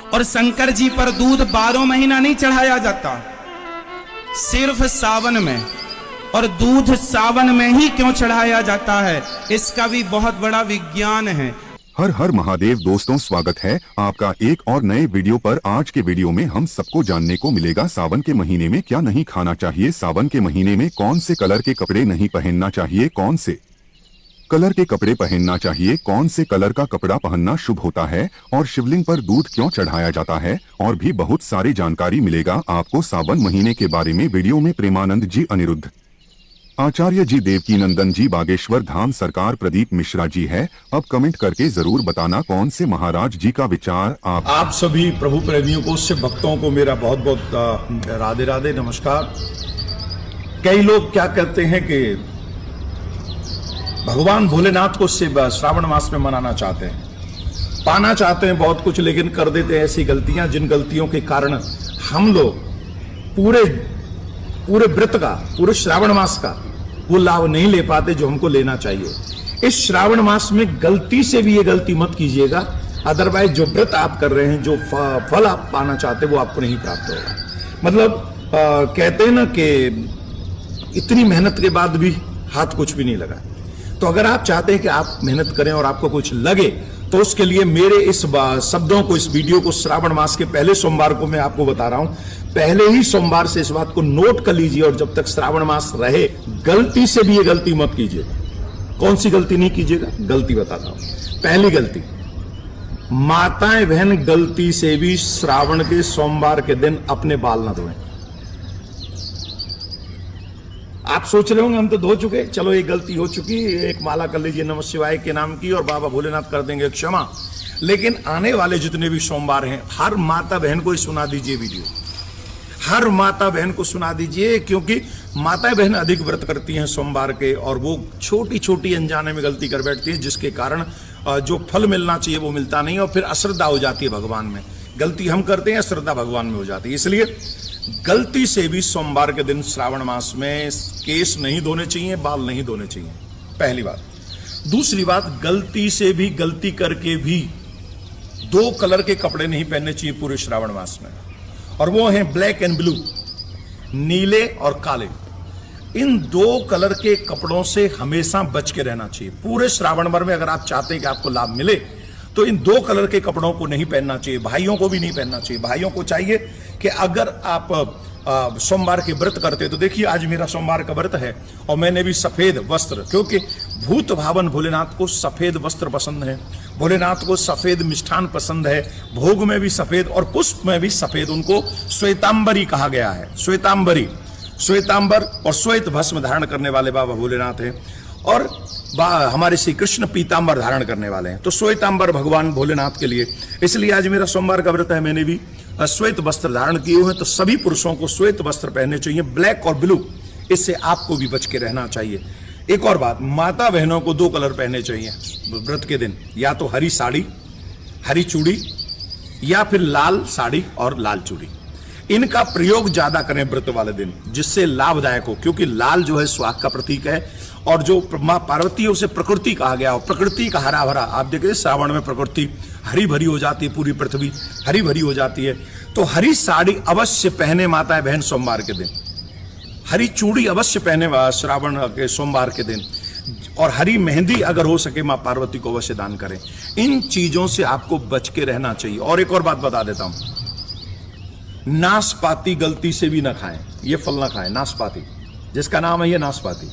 और शंकर जी पर दूध 12 महीना नहीं चढ़ाया जाता, सिर्फ सावन में। और दूध सावन में ही क्यों चढ़ाया जाता है, इसका भी बहुत बड़ा विज्ञान है। हर हर महादेव दोस्तों, स्वागत है आपका एक और नए वीडियो पर। आज के वीडियो में हम सबको जानने को मिलेगा सावन के महीने में क्या नहीं खाना चाहिए, सावन के महीने में कौन से कलर के कपड़े नहीं पहनना चाहिए, कौन से कलर के कपड़े पहनना चाहिए, कौन से कलर का कपड़ा पहनना शुभ होता है, और शिवलिंग पर दूध क्यों चढ़ाया जाता है, और भी बहुत सारी जानकारी मिलेगा आपको सावन महीने के बारे में। वीडियो में प्रेमानंद जी, अनिरुद्ध आचार्य जी, देवकी नंदन जी, बागेश्वर धाम सरकार, प्रदीप मिश्रा जी है। अब कमेंट करके जरूर बताना कौन से महाराज जी का विचार आप सभी प्रभु प्रेमियों को, शिव भक्तों को मेरा बहुत बहुत राधे राधे, नमस्कार। कई लोग क्या कहते हैं कि भगवान भोलेनाथ को शिव श्रावण मास में मनाना चाहते हैं, पाना चाहते हैं बहुत कुछ, लेकिन कर देते हैं ऐसी गलतियां जिन गलतियों के कारण हम लोग पूरे व्रत का, पूरे श्रावण मास का वो लाभ नहीं ले पाते जो हमको लेना चाहिए। इस श्रावण मास में गलती से भी ये गलती मत कीजिएगा, अदरवाइज जो व्रत आप कर रहे हैं, जो फल आप पाना चाहते हैं, वो आपको नहीं प्राप्त होगा। मतलब कहते हैं ना कि इतनी मेहनत के बाद भी हाथ कुछ भी नहीं लगा। तो अगर आप चाहते हैं कि आप मेहनत करें और आपको कुछ लगे, तो उसके लिए मेरे इस शब्दों को, इस वीडियो को श्रावण मास के पहले सोमवार को मैं आपको बता रहा हूं। पहले ही सोमवार से इस बात को नोट कर लीजिए, और जब तक श्रावण मास रहे गलती से भी ये गलती मत कीजिए। कौन सी गलती नहीं कीजिएगा, गलती बताता हूं। पहली गलती, माताएं बहन गलती से भी श्रावण के सोमवार के दिन अपने बाल ना धोएं। आप सोच रहे होंगे हम तो धो चुके, चलो एक गलती हो चुकी, एक माला कर लीजिए नमः शिवाय के नाम की और बाबा भोलेनाथ कर देंगे क्षमा। लेकिन आने वाले जितने भी सोमवार हैं, हर माता बहन को सुना दीजिए वीडियो, हर माता बहन को सुना दीजिए, क्योंकि माताएं बहन अधिक व्रत करती हैं सोमवार के, और वो छोटी छोटी अनजाने में गलती कर बैठती हैं, जिसके कारण जो फल मिलना चाहिए वो मिलता नहीं, और फिर अश्रद्धा हो जाती है भगवान में। गलती हम करते हैं, श्रद्धा भगवान में हो जाती है। इसलिए गलती से भी सोमवार के दिन श्रावण मास में केश नहीं धोने चाहिए, बाल नहीं धोने चाहिए, पहली बात। दूसरी बात, गलती से भी, गलती करके भी 2 कलर के कपड़े नहीं पहनने चाहिए पूरे श्रावण मास में, और वो हैं ब्लैक एंड ब्लू, नीले और काले। इन 2 कलर के कपड़ों से हमेशा बच के रहना चाहिए पूरे श्रावण भर में। अगर आप चाहते हैं कि आपको लाभ मिले, तो इन 2 कलर के कपड़ों को नहीं पहनना चाहिए। भाइयों को भी नहीं पहनना चाहिए। भाइयों को चाहिए कि अगर आप सोमवार के व्रत करते, तो देखिए आज मेरा सोमवार का व्रत है, और मैंने भी सफेद वस्त्र, क्योंकि भूत भावन भोलेनाथ को सफेद वस्त्र पसंद है, भोलेनाथ को सफेद मिष्ठान पसंद है, भोग में भी सफेद और पुष्प में भी सफेद। उनको श्वेतांबरी कहा गया है, श्वेतांबरी, श्वेतांबर और श्वेत भस्म धारण करने वाले बाबा भोलेनाथ हैं, और हमारे श्री कृष्ण पीतांबर धारण करने वाले हैं। तो श्वेतांबर भगवान भोलेनाथ के लिए, इसलिए आज मेरा सोमवार का व्रत है, मैंने भी श्वेत वस्त्र धारण किए हुए हैं। तो सभी पुरुषों को श्वेत वस्त्र पहनने चाहिए, ब्लैक और ब्लू, इससे आपको भी बच के रहना चाहिए। एक और बात, माता बहनों को 2 कलर पहनने चाहिए व्रत के दिन, या तो हरी साड़ी, हरी चूड़ी, या फिर लाल साड़ी और लाल चूड़ी। इनका प्रयोग ज्यादा करें व्रत वाले दिन, जिससे लाभदायक हो, क्योंकि लाल जो है स्वास्थ्य का प्रतीक है, और जो मां पार्वती उसे प्रकृति कहा गया, और प्रकृति का हरा भरा, आप देखिए श्रावण में प्रकृति हरी भरी हो जाती है, पूरी पृथ्वी हरी भरी हो जाती है। तो हरी साड़ी अवश्य पहने माताएं बहन सोमवार के दिन, हरी चूड़ी अवश्य पहने श्रावण के सोमवार के दिन, और हरी मेहंदी अगर हो सके मां पार्वती को अवश्य दान करें। इन चीजों से आपको बच के रहना चाहिए। और एक और बात बता देता हूं, नाशपाती गलती से भी ना खाएं, ये फल ना खाएं, नाशपाती, जिसका नाम है ये नाशपाती।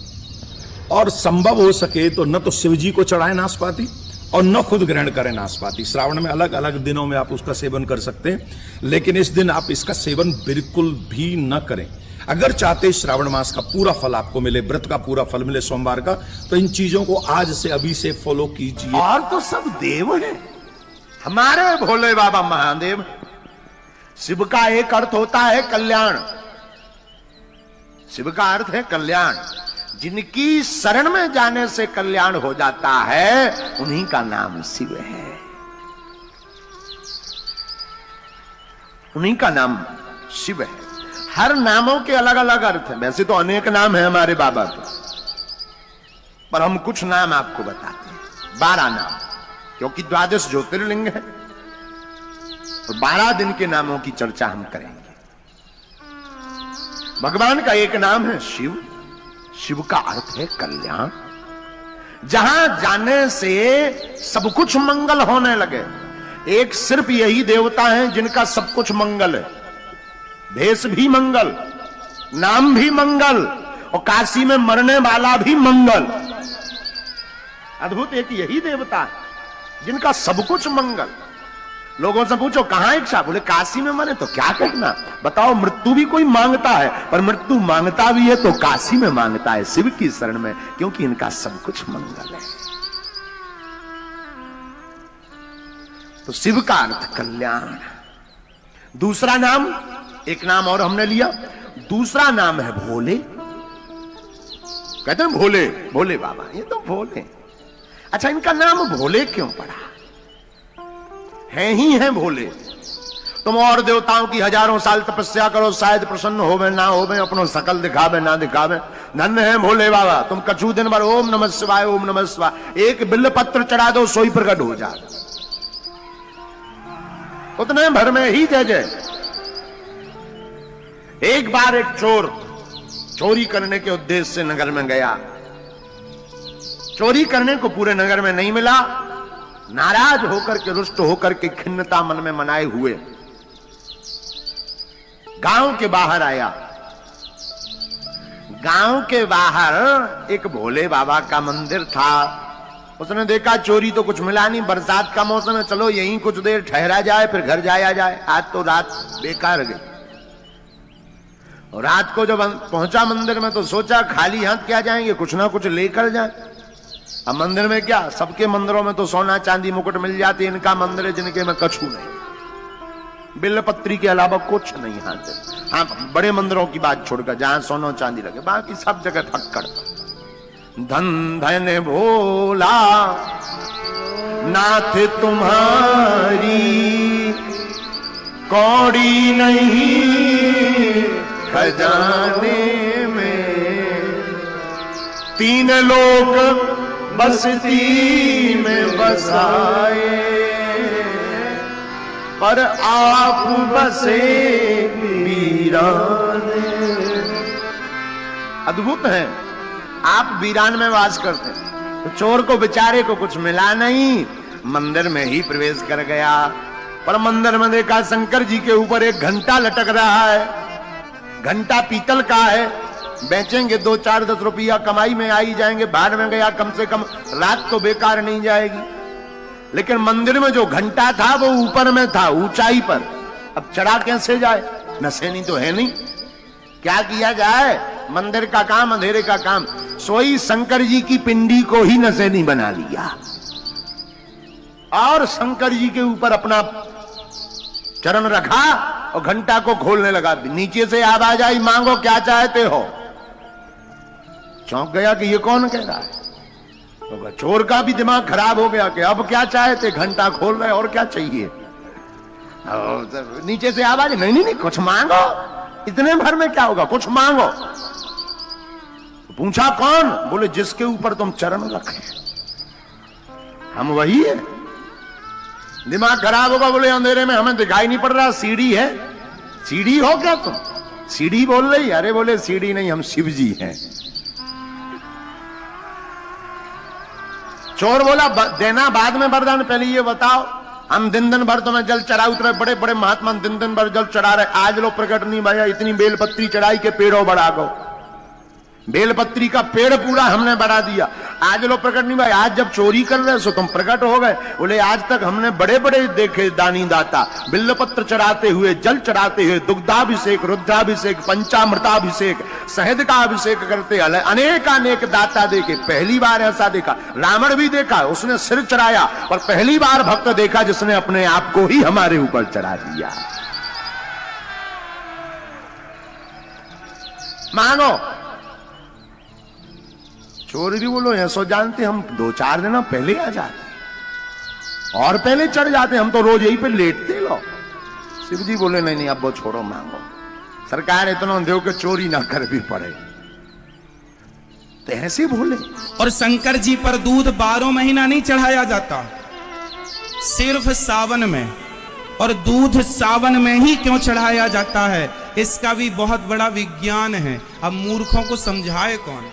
और संभव हो सके तो न तो शिव जी को चढ़ाएं नाशपाती, और न खुद ग्रहण करें नाशपाती। श्रावण में अलग अलग दिनों में आप उसका सेवन कर सकते हैं, लेकिन इस दिन आप इसका सेवन बिल्कुल भी न करें। अगर चाहते श्रावण मास का पूरा फल आपको मिले, व्रत का पूरा फल मिले सोमवार का, तो इन चीजों को आज से, अभी से फॉलो कीजिए। और तो सब देव हैं, हमारे भोले बाबा महादेव। शिव का एक अर्थ होता है कल्याण, शिव का अर्थ है कल्याण। जिनकी शरण में जाने से कल्याण हो जाता है, उन्हीं का नाम शिव है, उन्हीं का नाम शिव है। हर नामों के अलग अलग अर्थ हैं। वैसे तो अनेक नाम है हमारे बाबा के, पर हम कुछ नाम आपको बताते हैं, 12 नाम, क्योंकि 12 ज्योतिर्लिंग है। तो 12 दिन के नामों की चर्चा हम करेंगे। भगवान का एक नाम है शिव। शिव का अर्थ है कल्याण। जहां जाने से सब कुछ मंगल होने लगे। एक सिर्फ यही देवता है जिनका सब कुछ मंगल है। भेष भी मंगल, नाम भी मंगल, और काशी में मरने वाला भी मंगल। अद्भुत एक यही देवता है जिनका सब कुछ मंगल। लोगों से पूछो कहां इच्छा, बोले काशी में मरे, तो क्या कहना। बताओ, मृत्यु भी कोई मांगता है, पर मृत्यु मांगता भी है तो काशी में मांगता है, शिव की शरण में, क्योंकि इनका सब कुछ मंगल है। तो शिव का अर्थ कल्याण। दूसरा नाम, एक नाम और हमने लिया, दूसरा नाम है भोले। कहते हैं भोले, भोले बाबा, ये तो भोले। अच्छा, इनका नाम भोले क्यों पड़ा? हैं ही हैं भोले। तुम और देवताओं की हजारों साल तपस्या करो, शायद प्रसन्न होवे ना होवे, अपनो सकल दिखावे ना दिखावे, धन्य है भोले बाबा। तुम कछु दिन भर ओम नमः शिवाय ओम नमः शिवाय, एक बिल्व पत्र चढ़ा दो, सोई प्रकट हो जाए, उतने भर में ही जय जय। एक बार एक चोर चोरी करने के उद्देश्य से नगर में गया। चोरी करने को पूरे नगर में नहीं मिला। नाराज होकर के, रुष्ट होकर के, खिन्नता मन में मनाए हुए गांव के बाहर आया। गांव के बाहर एक भोले बाबा का मंदिर था। उसने देखा चोरी तो कुछ मिला नहीं, बरसात का मौसम है, चलो यहीं कुछ देर ठहरा जाए, फिर घर जाया जाए। आज तो रात बेकार गई। और रात को जब पहुंचा मंदिर में तो सोचा खाली हाथ क्या जाएंगे, कुछ ना कुछ लेकर जाए। अब मंदिर में क्या, सबके मंदिरों में तो सोना चांदी मुकुट मिल जाती, इनका मंदिर है जिनके में कछु नहीं, बिल्वपत्री के अलावा कुछ नहीं हाथ। हाँ, बड़े मंदिरों की बात छोड़कर जहां सोना चांदी लगे, बाकी सब जगह थक्कड़। धन धन भोला नाथ तुम्हारी कौड़ी नहीं खजाने में, तीन लोग बस्ती में बसाए, पर आप बसे वीराने। अद्भुत है, आप वीरान में वास करते हैं। तो चोर को बेचारे को कुछ मिला नहीं, मंदिर में ही प्रवेश कर गया। पर मंदिर में देखा शंकर जी के ऊपर एक घंटा लटक रहा है। घंटा पीतल का है, बेचेंगे 2-4-10 रुपया कमाई में आई जाएंगे। बाहर में गया, कम से कम रात तो बेकार नहीं जाएगी। लेकिन मंदिर में जो घंटा था वो ऊपर में था, ऊंचाई पर। अब चढ़ा कैसे जाए, नसेनी तो है नहीं, क्या किया जाए। मंदिर का काम, अंधेरे का काम। सोई शंकर जी की पिंडी को ही नसेनी बना लिया और शंकर जी के ऊपर अपना चरण रखा और घंटा को खोलने लगा। नीचे से आवाज आई, मांगो क्या चाहते हो। चौंक गया कि ये कौन कह रहा है। तो चोर का भी दिमाग खराब हो गया कि अब क्या चाहते, घंटा खोल रहे और क्या चाहिए। नीचे से आवाज, नहीं नहीं नहीं, कुछ मांगो, इतने भर में क्या होगा, कुछ मांगो। पूछा कौन, बोले जिसके ऊपर तुम चरण रखे हम वही है। दिमाग खराब होगा, बोले अंधेरे में हमें दिखाई नहीं पड़ रहा, सीढ़ी है। सीढ़ी हो क्या तुम, सीढ़ी बोल रही। अरे बोले सीढ़ी नहीं, हम शिव जी हैं। चोर बोला देना बाद में वरदान, पहले ये बताओ, हम दिन दिन भर तुम्हें जल चढ़ा उतरे, बड़े बड़े महात्मा दिन दिन भर जल चढ़ा रहे, आज लो प्रकट नहीं भैया। इतनी बेलपत्री चढ़ाई के पेड़ों बढ़ा गो, बेलपत्री का पेड़ पूरा हमने बढ़ा दिया, आज लो प्रकट नहीं भाई। आज जब चोरी कर रहे सो तुम प्रकट हो गए। बोले आज तक हमने बड़े बड़े देखे दानी दाता, बिल्वपत्र चढ़ाते हुए, जल चढ़ाते हुए, दुग्धाभिषेक, रुद्राभिषेक, पंचामृताभिषेक, शहद का अभिषेक करते अनेक दाता देखे। पहली बार ऐसा देखा, रावण भी देखा, उसने सिर चढ़ाया, और पहली बार भक्त देखा जिसने अपने आप को ही हमारे ऊपर चढ़ा दिया। मांगो। चोर भी बोलो ऐसो जानते, हम 2-4 दिन पहले आ जाते और पहले चढ़ जाते, हम तो रोज यही पे लेटते लो। शिव जी बोले नहीं नहीं, अब वो छोड़ो, मांगो। सरकार इतना दो कि चोरी ना कर भी पड़े। तो ऐसे बोले। और शंकर जी पर दूध 12 महीना नहीं चढ़ाया जाता, सिर्फ सावन में और दूध सावन में ही क्यों चढ़ाया जाता है, इसका भी बहुत बड़ा विज्ञान है। अब मूर्खों को समझाए कौन,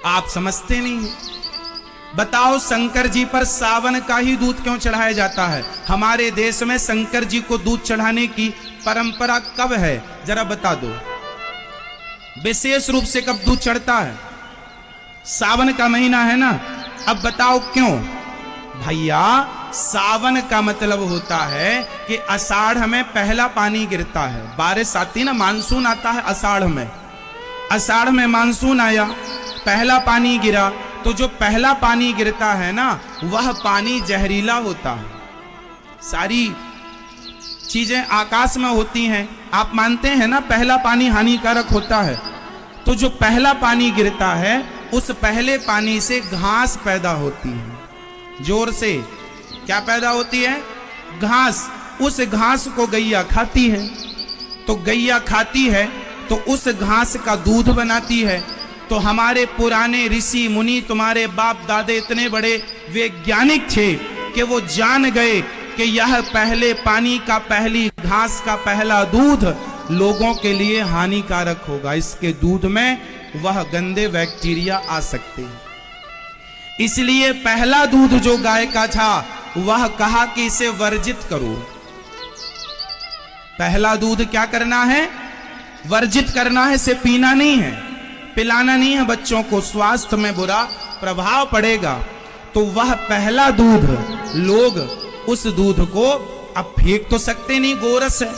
आप समझते नहीं हैं। बताओ शंकर जी पर सावन का ही दूध क्यों चढ़ाया जाता है? हमारे देश में शंकर जी को दूध चढ़ाने की परंपरा कब है, जरा बता दो। विशेष रूप से कब दूध चढ़ता है? सावन का महीना है ना। अब बताओ क्यों? भैया सावन का मतलब होता है कि आषाढ़ में पहला पानी गिरता है, बारिश आती ना, मानसून आता है आषाढ़ में। आषाढ़ में मानसून आया, पहला पानी गिरा, तो जो पहला पानी गिरता है ना, वह पानी जहरीला होता है। सारी चीजें आकाश में होती हैं, आप मानते हैं ना पहला पानी हानिकारक होता है। तो जो पहला पानी गिरता है, उस पहले पानी से घास पैदा होती है। जोर से क्या पैदा होती है? घास। उस घास को गैया खाती है, तो गैया खाती है तो उस घास का दूध बनाती है। तो हमारे पुराने ऋषि मुनि, तुम्हारे बाप दादे इतने बड़े वैज्ञानिक थे कि वो जान गए कि यह पहले पानी का, पहली घास का पहला दूध लोगों के लिए हानिकारक होगा। इसके दूध में वह गंदे बैक्टीरिया आ सकते हैं। इसलिए पहला दूध जो गाय का था, वह कहा कि इसे वर्जित करो। पहला दूध क्या करना है? वर्जित करना है, इसे पीना नहीं है, पिलाना नहीं है बच्चों को, स्वास्थ्य में बुरा प्रभाव पड़ेगा। तो वह पहला दूध, लोग उस दूध को अब फेंक तो सकते नहीं, गोरस है।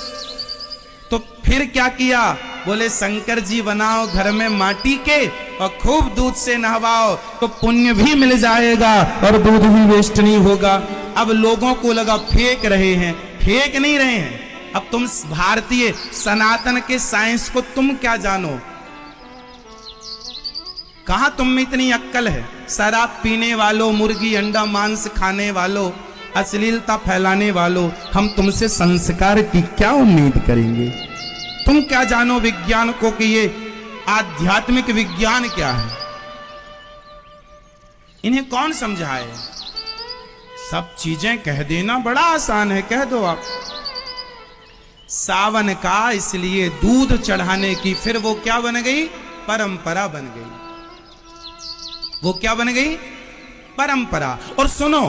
तो फिर क्या किया? बोले शंकर जी बनाओ घर में माटी के और खूब दूध से नहवाओ, तो पुण्य भी मिल जाएगा और दूध भी वेस्ट नहीं होगा। अब लोगों को लगा फेंक रहे हैं, फेंक नहीं रहे हैं। अब तुम भारतीय सनातन के साइंस को तुम क्या जानो? कहां तुम में इतनी अक्कल है? शराब पीने वालों, मुर्गी अंडा मांस खाने वालों, अश्लीलता फैलाने वालों, हम तुमसे संस्कार की क्या उम्मीद करेंगे? तुम क्या जानो विज्ञान को कि ये आध्यात्मिक विज्ञान क्या है? इन्हें कौन समझाए? सब चीजें कह देना बड़ा आसान है, कह दो आप। सावन का इसलिए दूध चढ़ाने की फिर वो क्या बन गई? परंपरा बन गई। वो क्या बन गई? परंपरा। और सुनो,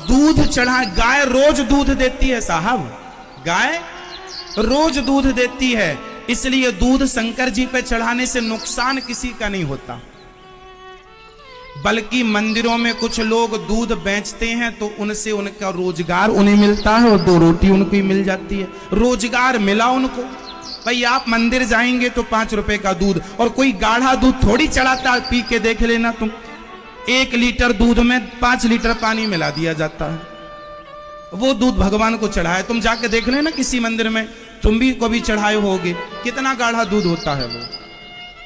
दूध चढ़ा, गाय रोज दूध देती है साहब, गाय रोज दूध देती है, इसलिए दूध शंकर जी पे चढ़ाने से नुकसान किसी का नहीं होता। बल्कि मंदिरों में कुछ लोग दूध बेचते हैं तो उनसे उनका रोजगार उन्हें मिलता है और 2 रोटी उनको ही मिल जाती है। रोजगार मिला उनको। भाई आप मंदिर जाएंगे तो 5 रुपए का दूध, और कोई गाढ़ा दूध थोड़ी चढ़ाता, पी के देख लेना तुम। 1 लीटर दूध में 5 लीटर पानी मिला दिया जाता है। वो दूध भगवान को चढ़ाए, तुम जाके देख लेना किसी मंदिर में, तुम भी कभी चढ़ाए होगे, कितना गाढ़ा दूध होता है वो।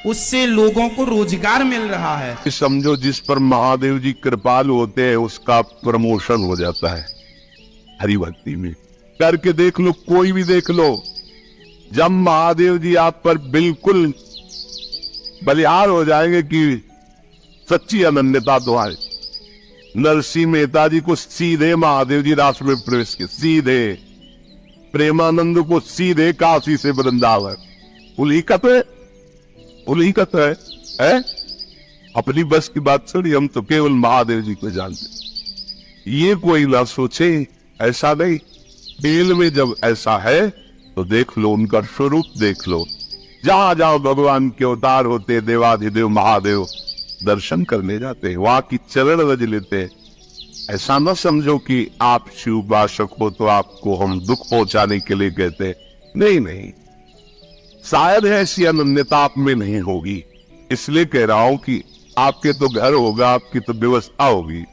उससे लोगों को रोजगार मिल रहा है। समझो जिस पर महादेव जी कृपालु होते हैं उसका प्रमोशन हो जाता है हरि भक्ति में। करके देख लो, कोई भी देख लो, जब महादेव जी आप पर बिल्कुल बलिहार हो जाएंगे कि सच्ची अनन्यता तो आए। नरसिंह मेहता जी को सीधे महादेव जी रास में प्रवेश किए, सीधे। प्रेमानंद को सीधे काशी से वृंदावन। उल्लिखत है, उल्लिखत है? अपनी बस की बात छोड़ी, हम तो केवल महादेव जी को जानते। ये कोई ना सोचे, ऐसा नहीं। खेल में जब ऐसा है तो देख लो, उनका स्वरूप देख लो। जहां जहां भगवान के अवतार होते, देवाधिदेव महादेव दर्शन करने जाते हैं, वहां की चरण रज लेते हैं। ऐसा ना समझो कि आप शिव उपासक हो तो आपको हम दुख पहुंचाने के लिए कहते हैं। नहीं नहीं, शायद ऐसी अनन्यता आप में नहीं होगी, इसलिए कह रहा हूं कि आपके तो घर होगा, आपकी तो व्यवस्था होगी।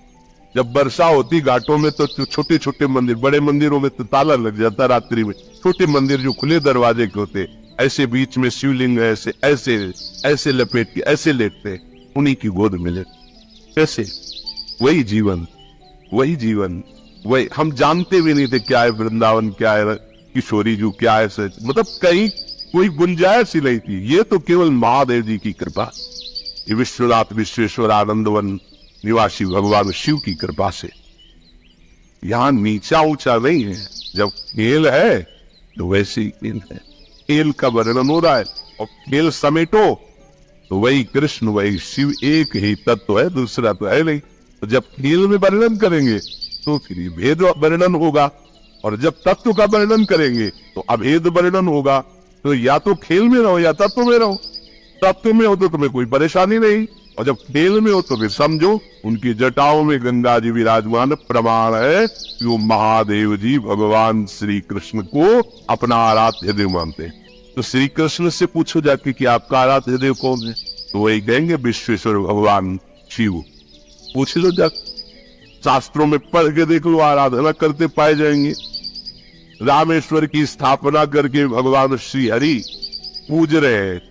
जब वर्षा होती घाटों में तो छोटे छोटे मंदिर, बड़े मंदिरों में तो ताला लग जाता रात्रि में। छोटे मंदिर जो खुले दरवाजे के होते, ऐसे बीच में शिवलिंग ऐसे ऐसे ऐसे लपेट के ऐसे लेटते, उन्हीं की गोद में लेते। कैसे? वही जीवन, वही जीवन, वही। हम जानते भी नहीं थे क्या है वृंदावन, क्या है किशोरी जू, क्या है सच। मतलब कहीं कोई गुंजाइश ही नहीं थी। ये तो केवल महादेव जी की कृपा, ये विश्वनाथ विश्वेश्वर आनंदवन निवासी भगवान शिव की कृपा से। यहां नीचा ऊंचा नहीं है, जब खेल है तो वैसे ही खेल है, खेल का वर्णन हो रहा है और खेल समेटो तो वही कृष्ण वही शिव एक ही तत्व है, दूसरा तो है नहीं। तो जब खेल में वर्णन करेंगे तो फिर ये भेद वर्णन होगा, और जब तत्व का वर्णन करेंगे तो अभेद वर्णन होगा। तो या तो खेल में रहो या तत्व में रहो। तत्व में हो तो तुम्हें कोई परेशानी नहीं, और जब खेल में हो तो फिर समझो उनकी जटाओं में गंगा जी विराजमान प्रमाण है कि वो महादेव जी भगवान श्री कृष्ण को अपना आराध्य देव मानते हैं। तो श्री कृष्ण से पूछो जाके कि आपका आराध्य देव कौन है, तो वही कहेंगे विश्वेश्वर भगवान शिव। पूछ लो जाके, शास्त्रों में पढ़ के देख लो, आराधना करते पाए जाएंगे। रामेश्वर की स्थापना करके भगवान श्री हरि पूज रहे हैं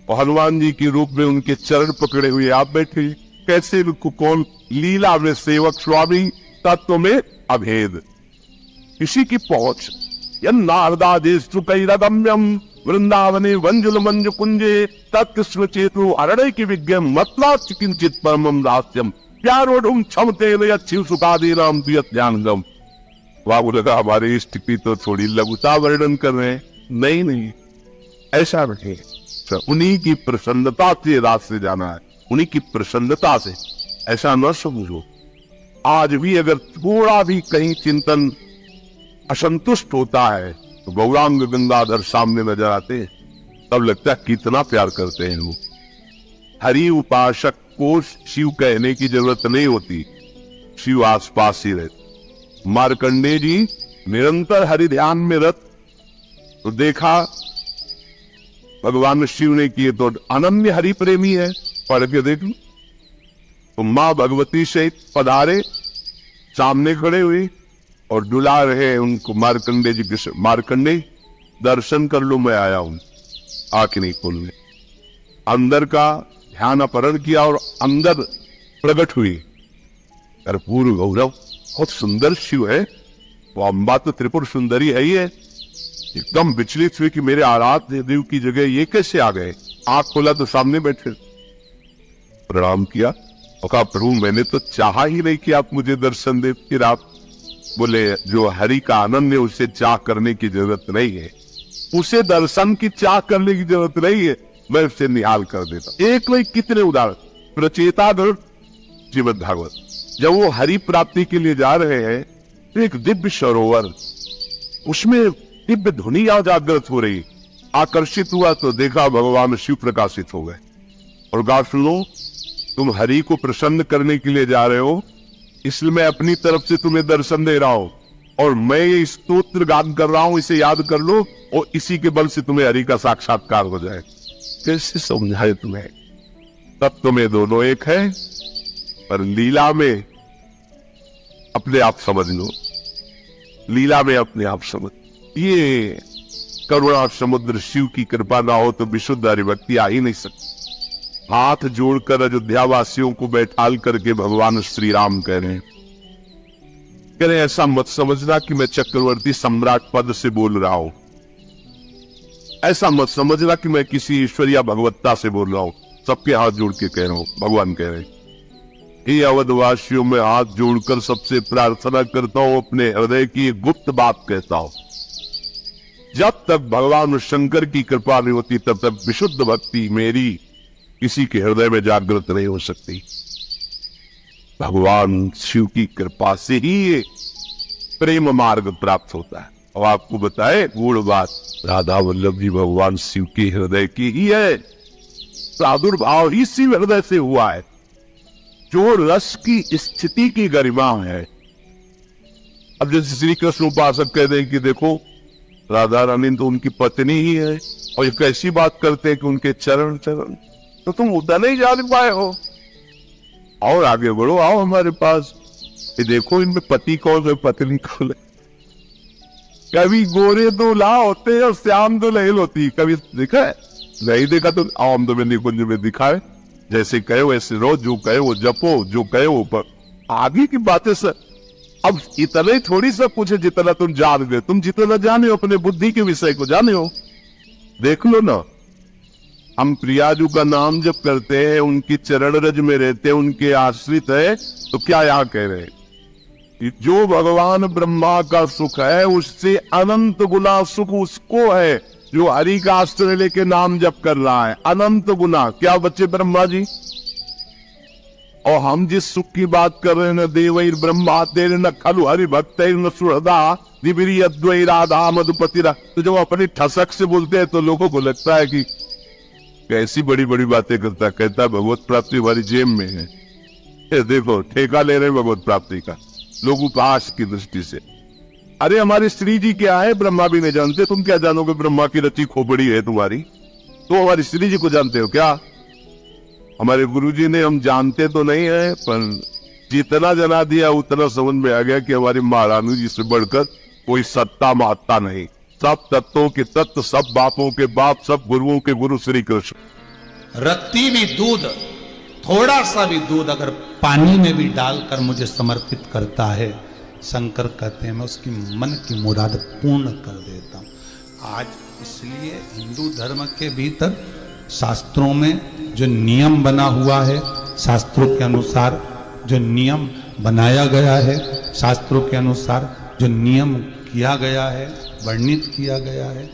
और हनुमान जी के रूप में उनके चरण पकड़े हुए आप बैठे। कैसे इनको कौन, लीला में सेवक स्वामी, तत्व में अभेद। किसी की पहुंच यन्नारदादेशुकैरगम्यम वृंदावने वंजुल मंजु कुंजे तत्कृष्ण चेतु अरण्य की विज्ञम मतला किंचित परमम दास्यम प्यारोढ़ क्षमते अच्छी सुखादि राम ज्ञानगम। वहां लगा हमारे इष्ट की तो थोड़ी लघुता वर्णन कर रहे हैं। नहीं नहीं, ऐसा नहीं, उन्हीं की प्रसन्नता से रास्ते जाना है, उन्हीं की प्रसन्नता से। ऐसा न समझो आज भी अगर थोड़ा भी कहीं चिंतन असंतुष्ट होता है तो गौरांग गंगाधर सामने नजर आते हैं, तब लगता है कितना प्यार करते हैं वो। हरि उपासक को शिव कहने की जरूरत नहीं होती, शिव आसपास ही रहते। मार्कंडेय जी निरंतर हरि ध्यान में रत, तो देखा भगवान शिव ने किए तो अनन्य हरि प्रेमी है, पढ़ के देख लो। तो मां भगवती सहित पधारे, सामने खड़े हुए और डुला रहे उनको मार्कंडेय जी के। मार्कंडेय दर्शन कर लो, मैं आया हूं। आंख नहीं खोलने, अंदर का ध्यान अपहरण किया और अंदर प्रकट हुई कर्पूर गौरव। बहुत सुंदर शिव है वो, अम्बा तो त्रिपुर सुंदरी है ही है। एकदम विचलित हुए कि मेरे आराध्य देव की जगह ये कैसे आ गए। आंख खोला तो सामने बैठे, प्रणाम किया और कहा प्रभु मैंने तो चाहा ही नहीं कि आप मुझे दर्शन दे। फिर आप बोले जो हरि का आनंद है उसे चाह करने की जरूरत नहीं है, उसे दर्शन की चाह करने की जरूरत नहीं है, मैं उसे निहाल कर देता। एक नहीं कितने उदाहरण। प्रचेतागण श्रीमद् भागवत, जब वो हरि प्राप्ति के लिए जा रहे हैं तो एक दिव्य सरोवर, उसमें दिव्य ध्वनि जागृत हो रही, आकर्षित हुआ तो देखा भगवान शिव प्रकाशित हो गए और कहा सुनो तुम हरि को प्रसन्न करने के लिए जा रहे हो, इसलिए मैं अपनी तरफ से तुम्हें दर्शन दे रहा हूं और मैं ये स्तोत्र गान कर रहा हूं, इसे याद कर लो और इसी के बल से तुम्हें हरि का साक्षात्कार हो जाए। कैसे समझाए तुम्हें? तब तुम्हें दोनों एक है, पर लीला में अपने आप समझ लो, लीला में अपने आप समझ। ये करुणा समुद्र शिव की कृपा ना हो तो विशुद्ध हरिभक्ति आ ही नहीं सकती। हाथ जोड़कर अयोध्या वासियों को बैठाल करके भगवान श्री राम कह रहे हैं, कह रहे ऐसा मत समझना कि मैं चक्रवर्ती सम्राट पद से बोल रहा हूं, ऐसा मत समझना कि मैं किसी ईश्वरीय भगवत्ता से बोल रहा हूं। सबके हाथ जोड़ के कह रहा हूं, भगवान कह रहे हैं हे अवधवासियों में हाथ जोड़कर सबसे प्रार्थना करता हूं, अपने हृदय की एक गुप्त बात कहता हूं। जब तक भगवान शंकर की कृपा नहीं होती तब तक विशुद्ध भक्ति मेरी किसी के हृदय में जागृत नहीं हो सकती। भगवान शिव की कृपा से ही ये प्रेम मार्ग प्राप्त होता है। और आपको बताए गूढ़ बात, राधा वल्लभ जी भगवान शिव के हृदय की ही है, प्रादुर्भाव ही शिव हृदय से हुआ है। जो रस की स्थिति की गरिमा है, अब जैसे श्री कृष्ण उपासक कह दें कि देखो राधा रानी तो उनकी पत्नी ही है और ये कैसी बात करते हैं कि उनके चरण चरण, तो तुम उतना नहीं जान पाए हो, और आगे बढ़ो, आओ हमारे पास, ये देखो इनमें पति कौन है पत्नी कौन है। कभी गोरे दो ला होते हैं और श्याम दो लहल होती, कभी देखा है? नहीं देखा तो आओ हम तो निकुंज में दिखाए, जैसे कहे वैसे रो, जो कहे वो जपो, जो कहे वो पर। आगे की बातें सर अब इतना ही थोड़ी सा पूछे जितना तुम जान गए, तुम जितना जाने हो अपने बुद्धि के विषय को जाने हो। देख लो ना, हम प्रियाजू का नाम जब करते हैं, उनकी चरण रज में रहते हैं, उनके आश्रित है, तो क्या यहाँ कह रहे हैं जो भगवान ब्रह्मा का सुख है उससे अनंत गुना सुख उसको है जो हरि का आश्रय लेके नाम जप कर रहा है। अनंत गुना। क्या बच्चे ब्रह्मा जी? और हम जिस सुख की बात कर रहे हैं न देवैर ब्रह्मा तेरे न खलु हरि भक्त न सुहृदा दिव्री अद्वै राधा मधुपतिरा। तो जब अपनी ठसक से बोलते हैं तो लोगों को लगता है कि कैसी बड़ी बड़ी बातें करता। कहता है भगवत प्राप्ति हमारी जेब में है। ये देखो ठेका ले रहे हैं भगवत प्राप्ति का लोग उपहास की दृष्टि से। अरे हमारी श्री जी क्या है ब्रह्मा भी नहीं जानते। तुम क्या जानोगे ब्रह्मा की रची खोपड़ी है तुम्हारी? तो हमारी श्री जी को जानते हो क्या? हमारे गुरुजी ने, हम जानते तो नहीं है पर जितना जना दिया उतना समझ में आ गया कि हमारी महारानी जी से बढ़कर कोई सत्ता महत्ता नहीं। सब तत्वों के तत्व, सब बापों के बाप, सब गुरुओं के गुरु श्री कृष्ण। रत्ती भी दूध, थोड़ा सा भी दूध अगर पानी में भी डालकर मुझे समर्पित करता है, शंकर कहते हैं मैं उसकी मन की मुराद पूर्ण कर देता हूं। आज इसलिए हिंदू धर्म के भीतर शास्त्रों में जो नियम बना हुआ है, शास्त्रों के अनुसार जो नियम बनाया गया है, शास्त्रों के अनुसार जो नियम किया गया है, वर्णित किया गया है,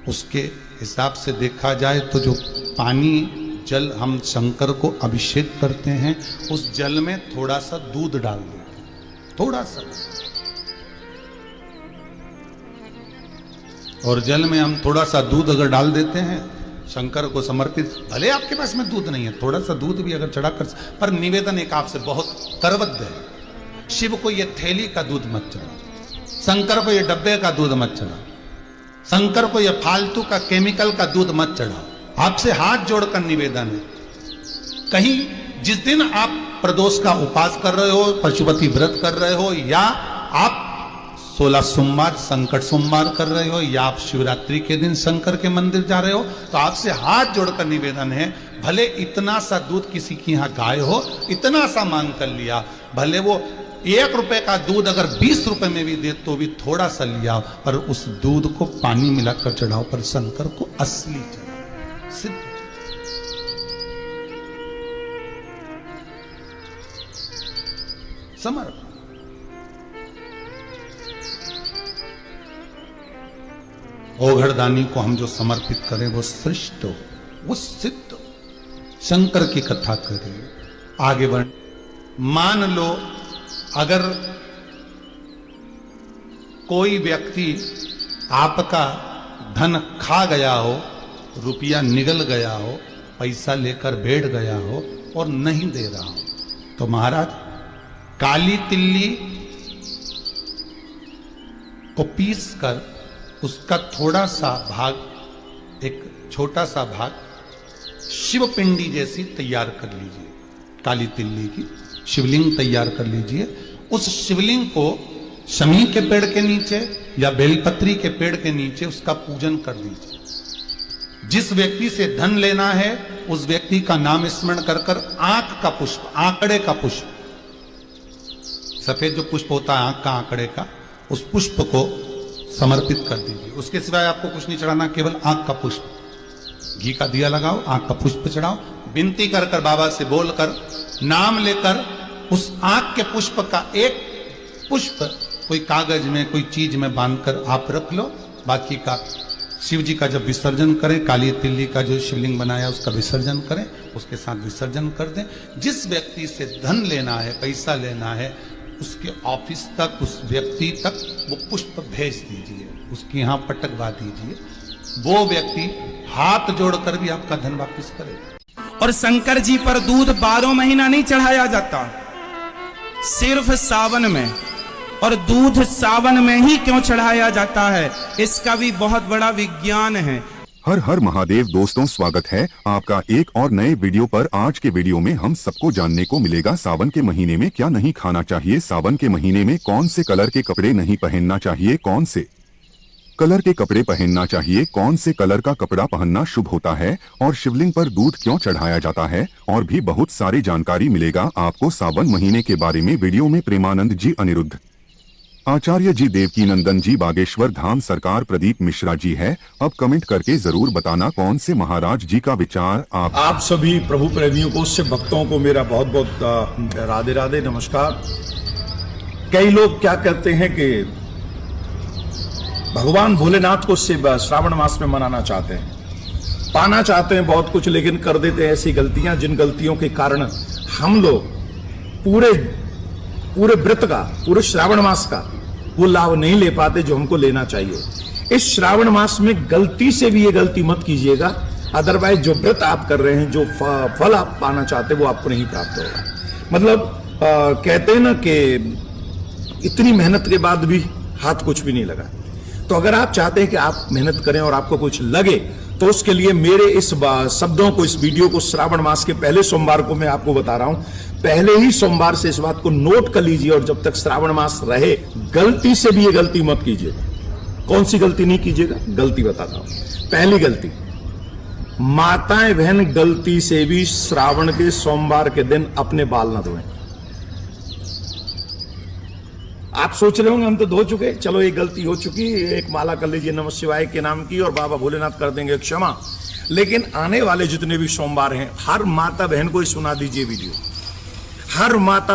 उसके हिसाब से देखा जाए तो जो पानी जल हम शंकर को अभिषेक करते हैं उस जल में थोड़ा सा दूध डाल देते हैं, थोड़ा सा। और जल में हम थोड़ा सा दूध अगर डाल देते हैं शंकर को समर्पित, भले आपके पास में दूध नहीं है, थोड़ा सा दूध भी अगर चढ़ाकर, पर निवेदन एक आपसे बहुत करबद्ध है। शिव को ये थैली का दूध मत चढ़ाओ, शंकर को ये डब्बे का दूध मत चढ़ाओ, शंकर को ये फालतू का केमिकल का दूध मत चढ़ाओ। आपसे हाथ जोड़कर निवेदन है, कहीं जिस दिन आप प्रदोष का उपास कर रहे हो, पशुपति व्रत कर रहे हो, या आप 16 सोमवार संकट सोमवार कर रहे हो, या आप शिवरात्रि के दिन शंकर के मंदिर जा रहे हो, तो आपसे हाथ जोड़कर निवेदन है, भले इतना सा दूध किसी की यहाँ गाय हो, इतना सा मांग कर लिया, भले वो 1 रुपए का दूध अगर 20 रुपए में भी दे तो भी थोड़ा सा लिया, पर उस दूध को पानी मिलाकर चढ़ाओ, पर शंकर को असली चढ़ाओ, सिद्ध। समर्पण। ओघड़दानी को हम जो समर्पित करें वो श्रेष्ठ हो, वो सिद्ध हो। शंकर की कथा करें, आगे बढ़। मान लो अगर कोई व्यक्ति आपका धन खा गया हो, रुपया निगल गया हो, पैसा लेकर बैठ गया हो और नहीं दे रहा हो, तो महाराज काली तिल्ली को पीस कर उसका थोड़ा सा भाग, एक छोटा सा भाग शिव पिंडी जैसी तैयार कर लीजिए। काली तिल्ली की शिवलिंग तैयार कर लीजिए। उस शिवलिंग को शमी के पेड़ के नीचे या बेलपत्री के पेड़ के नीचे उसका पूजन कर दीजिए। जिस व्यक्ति से धन लेना है उस व्यक्ति का नाम स्मरण कर कर आंख का पुष्प, आंकड़े का पुष्प, सफेद जो पुष्प होता है आंख का आंकड़े का, उस पुष्प को समर्पित कर दीजिए। उसके सिवाय आपको कुछ नहीं चढ़ाना, केवल आंख का पुष्प, घी का दिया लगाओ, आंख का पुष्प चढ़ाओ, विनती कर कर बाबा से बोलकर, नाम लेकर उस आंख के पुष्प का एक पुष्प कोई कागज में, कोई चीज में बांधकर आप रख लो। बाकी का शिव जी का जब विसर्जन करें, काली तिल्ली का जो शिवलिंग बनाया उसका विसर्जन करें, उसके साथ विसर्जन कर दें। जिस व्यक्ति से धन लेना है, पैसा लेना है, उसके ऑफिस तक, उस व्यक्ति तक वो पुष्प भेज दीजिए, उसके यहाँ पटकवा दीजिए। वो व्यक्ति हाथ जोड़कर भी आपका धन वापस करेगा। और शंकर जी पर दूध 12 महीना नहीं चढ़ाया जाता, सिर्फ सावन में। और दूध सावन में ही क्यों चढ़ाया जाता है, इसका भी बहुत बड़ा विज्ञान है। हर हर महादेव। दोस्तों स्वागत है आपका एक और नए वीडियो पर। आज के वीडियो में हम सबको जानने को मिलेगा सावन के महीने में क्या नहीं खाना चाहिए, सावन के महीने में कौन से कलर के कपड़े नहीं पहनना चाहिए, कौन से कलर के कपड़े पहनना चाहिए, कौन से कलर का कपड़ा पहनना शुभ होता है, और शिवलिंग पर दूध क्यों चढ़ाया जाता है, और भी बहुत सारी जानकारी मिलेगा आपको सावन महीने के बारे में। वीडियो में प्रेमानंद जी, अनिरुद्ध आचार्य जी, देवकी नंदन जी, बागेश्वर धाम सरकार, प्रदीप मिश्रा जी है। अब कमेंट करके जरूर बताना कौन से महाराज जी का विचार आप सभी प्रभु प्रेमियों को, शिव भक्तों को मेरा बहुत बहुत राधे राधे, नमस्कार। कई लोग क्या कहते हैं कि भगवान भोलेनाथ को श्रावण मास में मनाना चाहते हैं, पाना चाहते हैं बहुत कुछ, लेकिन कर देते हैं ऐसी गलतियां जिन गलतियों के कारण हम लोग पूरे व्रत का, पूरे श्रावण मास का वो लाभ नहीं ले पाते जो हमको लेना चाहिए। इस श्रावण मास में गलती से भी ये गलती मत कीजिएगा, अदरवाइज जो व्रत आप कर रहे हैं, जो फल आप पाना चाहते हैं वो आपको नहीं प्राप्त होगा। मतलब कहते हैं ना कि इतनी मेहनत के बाद भी हाथ कुछ भी नहीं लगा। तो अगर आप चाहते हैं कि आप मेहनत करें और आपको कुछ लगे, तो उसके लिए मेरे इस शब्दों को, इस वीडियो को श्रावण मास के पहले सोमवार को मैं आपको बता रहा हूं। पहले ही सोमवार से इस बात को नोट कर लीजिए, और जब तक श्रावण मास रहे गलती से भी ये गलती मत कीजिएगा। कौन सी गलती नहीं कीजिएगा? गलती बताता हूं। पहली गलती, माताएं बहन गलती से भी श्रावण के सोमवार के दिन अपने बाल ना धोएं। आप सोच रहे होंगे हम तो धो चुके, चलो एक गलती हो चुकी, एक माला कर लीजिए नमः शिवाय के नाम की और बाबा भोलेनाथ कर देंगे क्षमा। लेकिन आने वाले जितने भी सोमवार हैं, हर माता बहन को ही सुना दीजिए वीडियो। हर माता